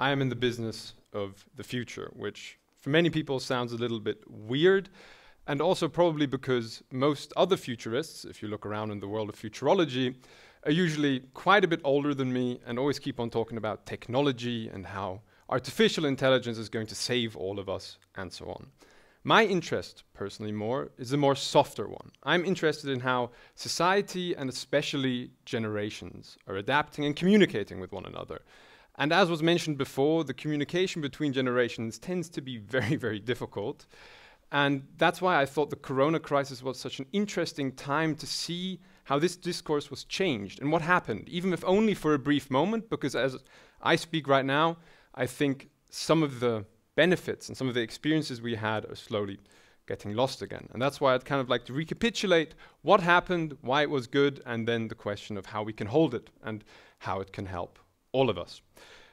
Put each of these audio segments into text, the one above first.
I am in the business of the future, which for many people sounds a little bit weird, and also probably because most other futurists, if you look around in the world of futurology, are usually quite a bit older than me and always keep on talking about technology and how artificial intelligence is going to save all of us and so on. My interest, personally is a more softer one. I'm interested in how society and especially generations are adapting and communicating with one another. And as was mentioned before, the communication between generations tends to be very, very difficult. And that's why I thought the Corona crisis was such an interesting time to see how this discourse was changed and what happened, even if only for a brief moment, because as I speak right now, I think some of the benefits and some of the experiences we had are slowly getting lost again. And that's why I'd kind of like to recapitulate what happened, why it was good, and then the question of how we can hold it and how it can help all of us.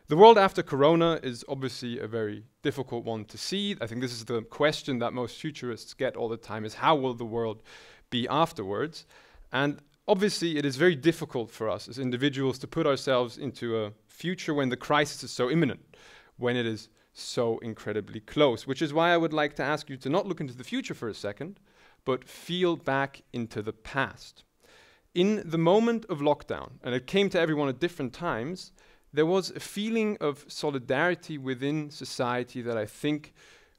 The world after Corona is obviously a very difficult one to see. I think this is the question that most futurists get all the time, is how will the world be afterwards? And obviously it is very difficult for us as individuals to put ourselves into a future when the crisis is so imminent, when it is so incredibly close, which is why I would like to ask you to not look into the future for a second, but feel back into the past. In the moment of lockdown, and it came to everyone at different times, there was a feeling of solidarity within society that I think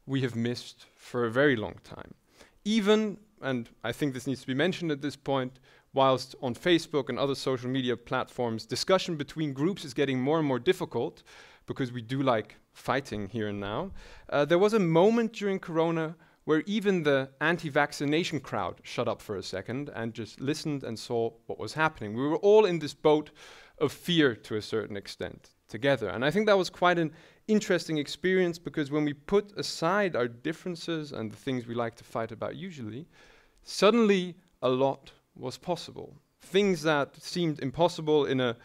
we have missed for a very long time. Even, and I think this needs to be mentioned at this point, whilst on Facebook and other social media platforms, discussion between groups is getting more and more difficult because we do like fighting here and now. There was a moment during Corona where even the anti-vaccination crowd shut up for a second and just listened and saw what was happening. We were all in this boat of fear to a certain extent together. And I think that was quite an interesting experience, because when we put aside our differences and the things we like to fight about usually, suddenly a lot was possible. Things that seemed impossible in a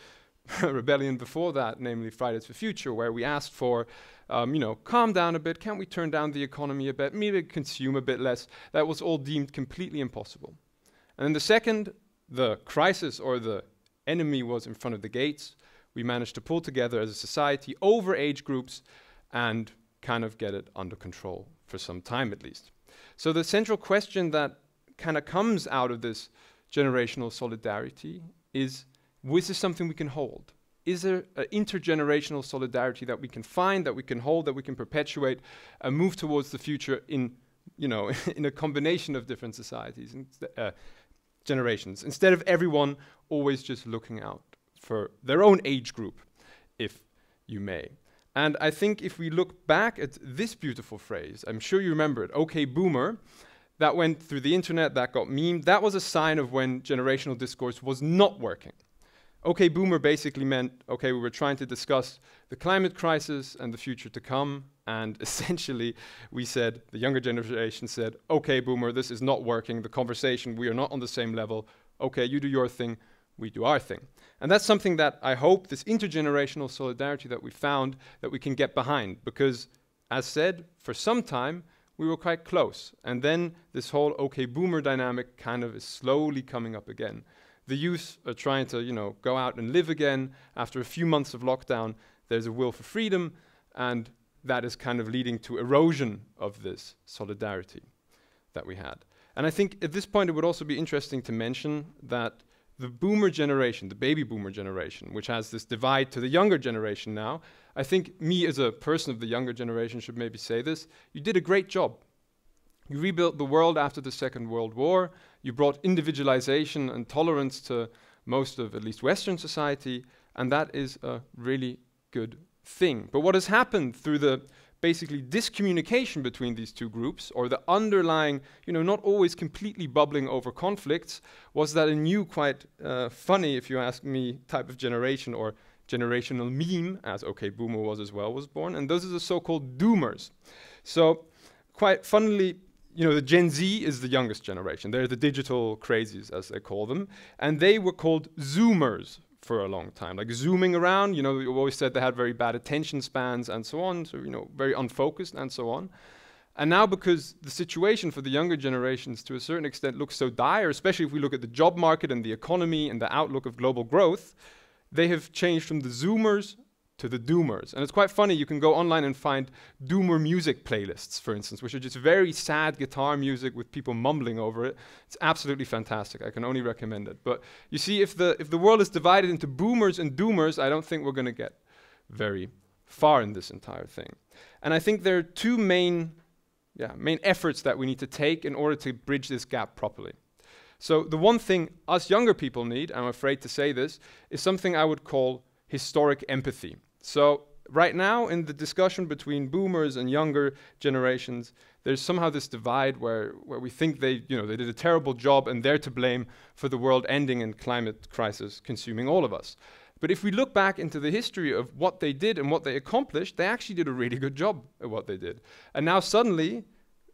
rebellion before that, namely Fridays for Future, where we asked for, calm down a bit, can't we turn down the economy a bit, maybe consume a bit less? That was all deemed completely impossible. And then the second, the crisis or the enemy was in front of the gates, we managed to pull together as a society over age groups and kind of get it under control for some time at least. So the central question that kind of comes out of this generational solidarity is this something we can hold? Is there an intergenerational solidarity that we can find, that we can hold, that we can perpetuate and move towards the future in, in a combination of different societies and generations, instead of everyone always just looking out for their own age group, if you may. And I think if we look back at this beautiful phrase, I'm sure you remember it, okay boomer, that went through the internet, that got memed, that was a sign of when generational discourse was not working. Okay boomer basically meant, okay, we were trying to discuss the climate crisis and the future to come, and essentially we said, the younger generation said, okay boomer, this is not working, the conversation, we are not on the same level, okay, you do your thing, we do our thing. And that's something that I hope, this intergenerational solidarity that we found, that we can get behind, because as said, for some time, we were quite close. And then this whole okay boomer dynamic kind of is slowly coming up again. The youth are trying to, go out and live again. After a few months of lockdown, there's a will for freedom, and that is kind of leading to erosion of this solidarity that we had. And I think at this point it would also be interesting to mention that the boomer generation, the baby boomer generation, which has this divide to the younger generation now, I think me as a person of the younger generation should maybe say this, you did a great job. You rebuilt the world after the Second World War. You brought individualization and tolerance to most of at least Western society, and that is a really good thing. But what has happened through the basically discommunication between these two groups, or the underlying, not always completely bubbling over conflicts, was that a new, quite funny, if you ask me, type of generation, or generational meme, as OK Boomer was as well, was born, and those are the so-called doomers. So quite funnily, the Gen Z is the youngest generation. They're the digital crazies, as they call them. And they were called Zoomers for a long time. Like zooming around, we always said they had very bad attention spans and so on. So, very unfocused and so on. And now because the situation for the younger generations to a certain extent looks so dire, especially if we look at the job market and the economy and the outlook of global growth, they have changed from the Zoomers to the doomers. And it's quite funny, you can go online and find doomer music playlists, for instance, which are just very sad guitar music with people mumbling over it. It's absolutely fantastic. I can only recommend it. But you see, if the world is divided into boomers and doomers, I don't think we're going to get very far in this entire thing. And I think there are two main efforts that we need to take in order to bridge this gap properly. So the one thing us younger people need, I'm afraid to say this, is something I would call historic empathy. So right now in the discussion between boomers and younger generations, there's somehow this divide where we think they did a terrible job and they're to blame for the world ending and climate crisis consuming all of us. But if we look back into the history of what they did and what they accomplished, they actually did a really good job at what they did. And now suddenly,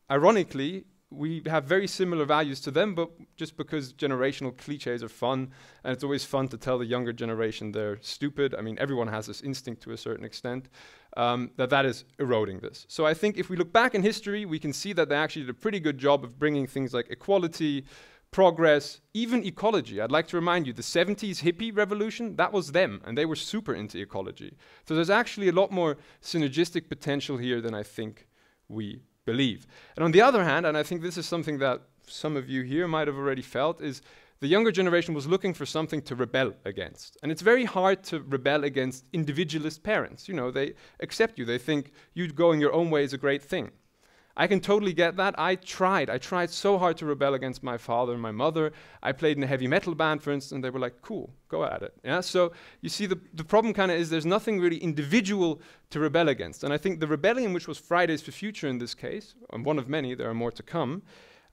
ironically, we have very similar values to them, but just because generational cliches are fun, and it's always fun to tell the younger generation they're stupid. I mean, everyone has this instinct to a certain extent, that is eroding this. So I think if we look back in history, we can see that they actually did a pretty good job of bringing things like equality, progress, even ecology. I'd like to remind you, the 70s hippie revolution, that was them, and they were super into ecology. So there's actually a lot more synergistic potential here than I think we believe. And on the other hand, and I think this is something that some of you here might have already felt, is the younger generation was looking for something to rebel against. And it's very hard to rebel against individualist parents. You know, they accept you. They think you going your own way is a great thing. I can totally get that. I tried so hard to rebel against my father and my mother. I played in a heavy metal band, for instance, and they were like, cool, go at it. Yeah? So you see, the problem kind of is there's nothing really individual to rebel against. And I think the rebellion, which was Fridays for Future in this case, and one of many, there are more to come,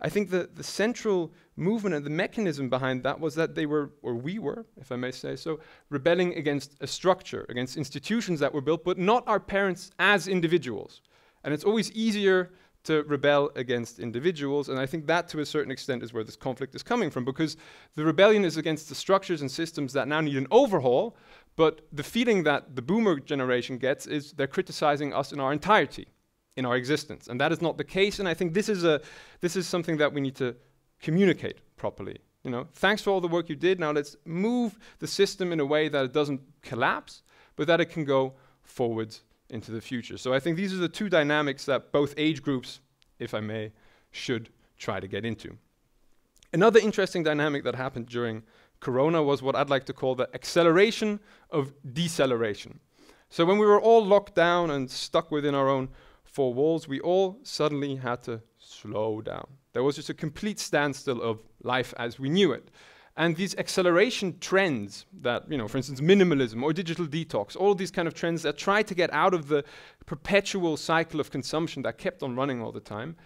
I think the central movement and the mechanism behind that was that they were, or we were, if I may say so, rebelling against a structure, against institutions that were built, but not our parents as individuals. And it's always easier to rebel against individuals, and I think that to a certain extent is where this conflict is coming from, because the rebellion is against the structures and systems that now need an overhaul, but the feeling that the boomer generation gets is they're criticizing us in our entirety, in our existence, and that is not the case. And I think this is something that we need to communicate properly. You know, thanks for all the work you did. Now let's move the system in a way that it doesn't collapse, but that it can go forwards into the future. So I think these are the two dynamics that both age groups, if I may, should try to get into. Another interesting dynamic that happened during Corona was what I'd like to call the acceleration of deceleration. So when we were all locked down and stuck within our own four walls, we all suddenly had to slow down. There was just a complete standstill of life as we knew it. And these acceleration trends that, for instance, minimalism or digital detox, all these kind of trends that try to get out of the perpetual cycle of consumption that kept on running all the time,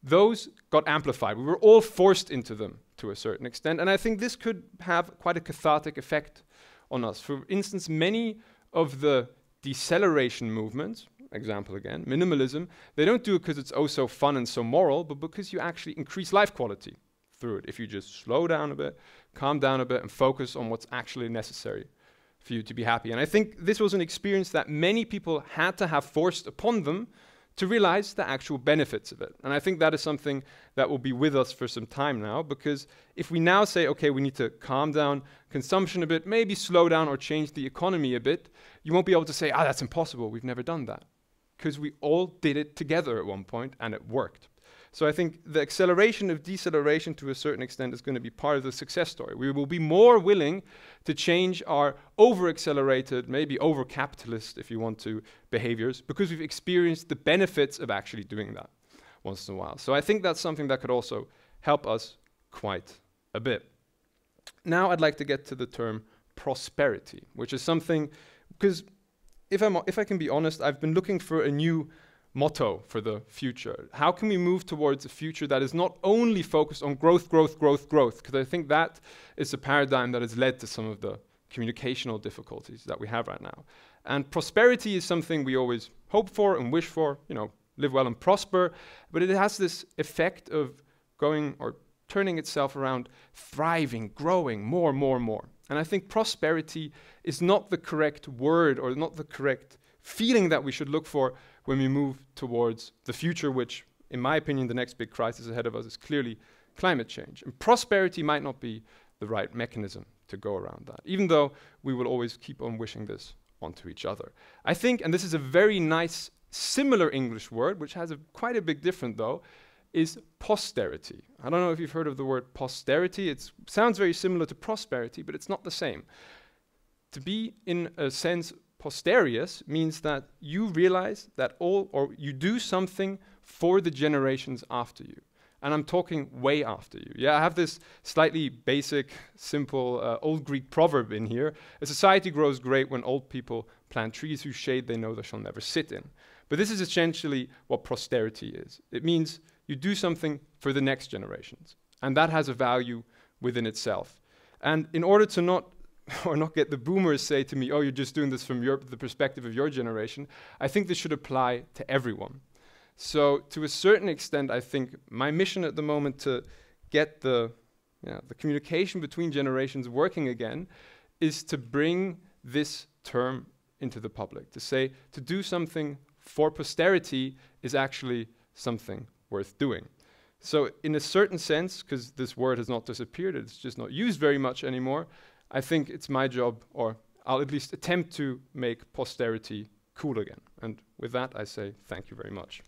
those got amplified. We were all forced into them to a certain extent. And I think this could have quite a cathartic effect on us. For instance, many of the deceleration movements, example again, minimalism, they don't do it because it's oh so fun and so moral, but because you actually increase life quality through it. If you just slow down a bit, calm down a bit, and focus on what's actually necessary for you to be happy. And I think this was an experience that many people had to have forced upon them to realize the actual benefits of it. And I think that is something that will be with us for some time now, because if we now say, okay, we need to calm down consumption a bit, maybe slow down or change the economy a bit, you won't be able to say, that's impossible, we've never done that. Because we all did it together at one point and it worked. So I think the acceleration of deceleration to a certain extent is going to be part of the success story. We will be more willing to change our over-accelerated, maybe over-capitalist, if you want to, behaviors, because we've experienced the benefits of actually doing that once in a while. So I think that's something that could also help us quite a bit. Now I'd like to get to the term prosperity, which is something, because if I can be honest, I've been looking for a new motto for the future. How can we move towards a future that is not only focused on growth, growth, growth, growth? Because I think that is a paradigm that has led to some of the communicational difficulties that we have right now. And prosperity is something we always hope for and wish for, live well and prosper, but it has this effect of going or turning itself around, thriving, growing more, more, more. And I think prosperity is not the correct word or not the correct feeling that we should look for when we move towards the future, which, in my opinion, the next big crisis ahead of us is clearly climate change. And prosperity might not be the right mechanism to go around that, even though we will always keep on wishing this onto each other. I think, and this is a very nice similar English word, which has quite a big difference though, is posterity. I don't know if you've heard of the word posterity. It sounds very similar to prosperity, but it's not the same. To be, in a sense, posterius means that you realize that you do something for the generations after you. And I'm talking way after you. Yeah, I have this slightly basic, simple, old Greek proverb in here. A society grows great when old people plant trees whose shade they know they shall never sit in. But this is essentially what posterity is. It means you do something for the next generations. And that has a value within itself. And in order to not get the boomers say to me, oh, you're just doing this from the perspective of your generation, I think this should apply to everyone. So to a certain extent, I think my mission at the moment to get the communication between generations working again is to bring this term into the public, to say to do something for posterity is actually something worth doing. So in a certain sense, because this word has not disappeared, it's just not used very much anymore, I think it's my job, or I'll at least attempt to make posterity cool again. And with that, I say thank you very much.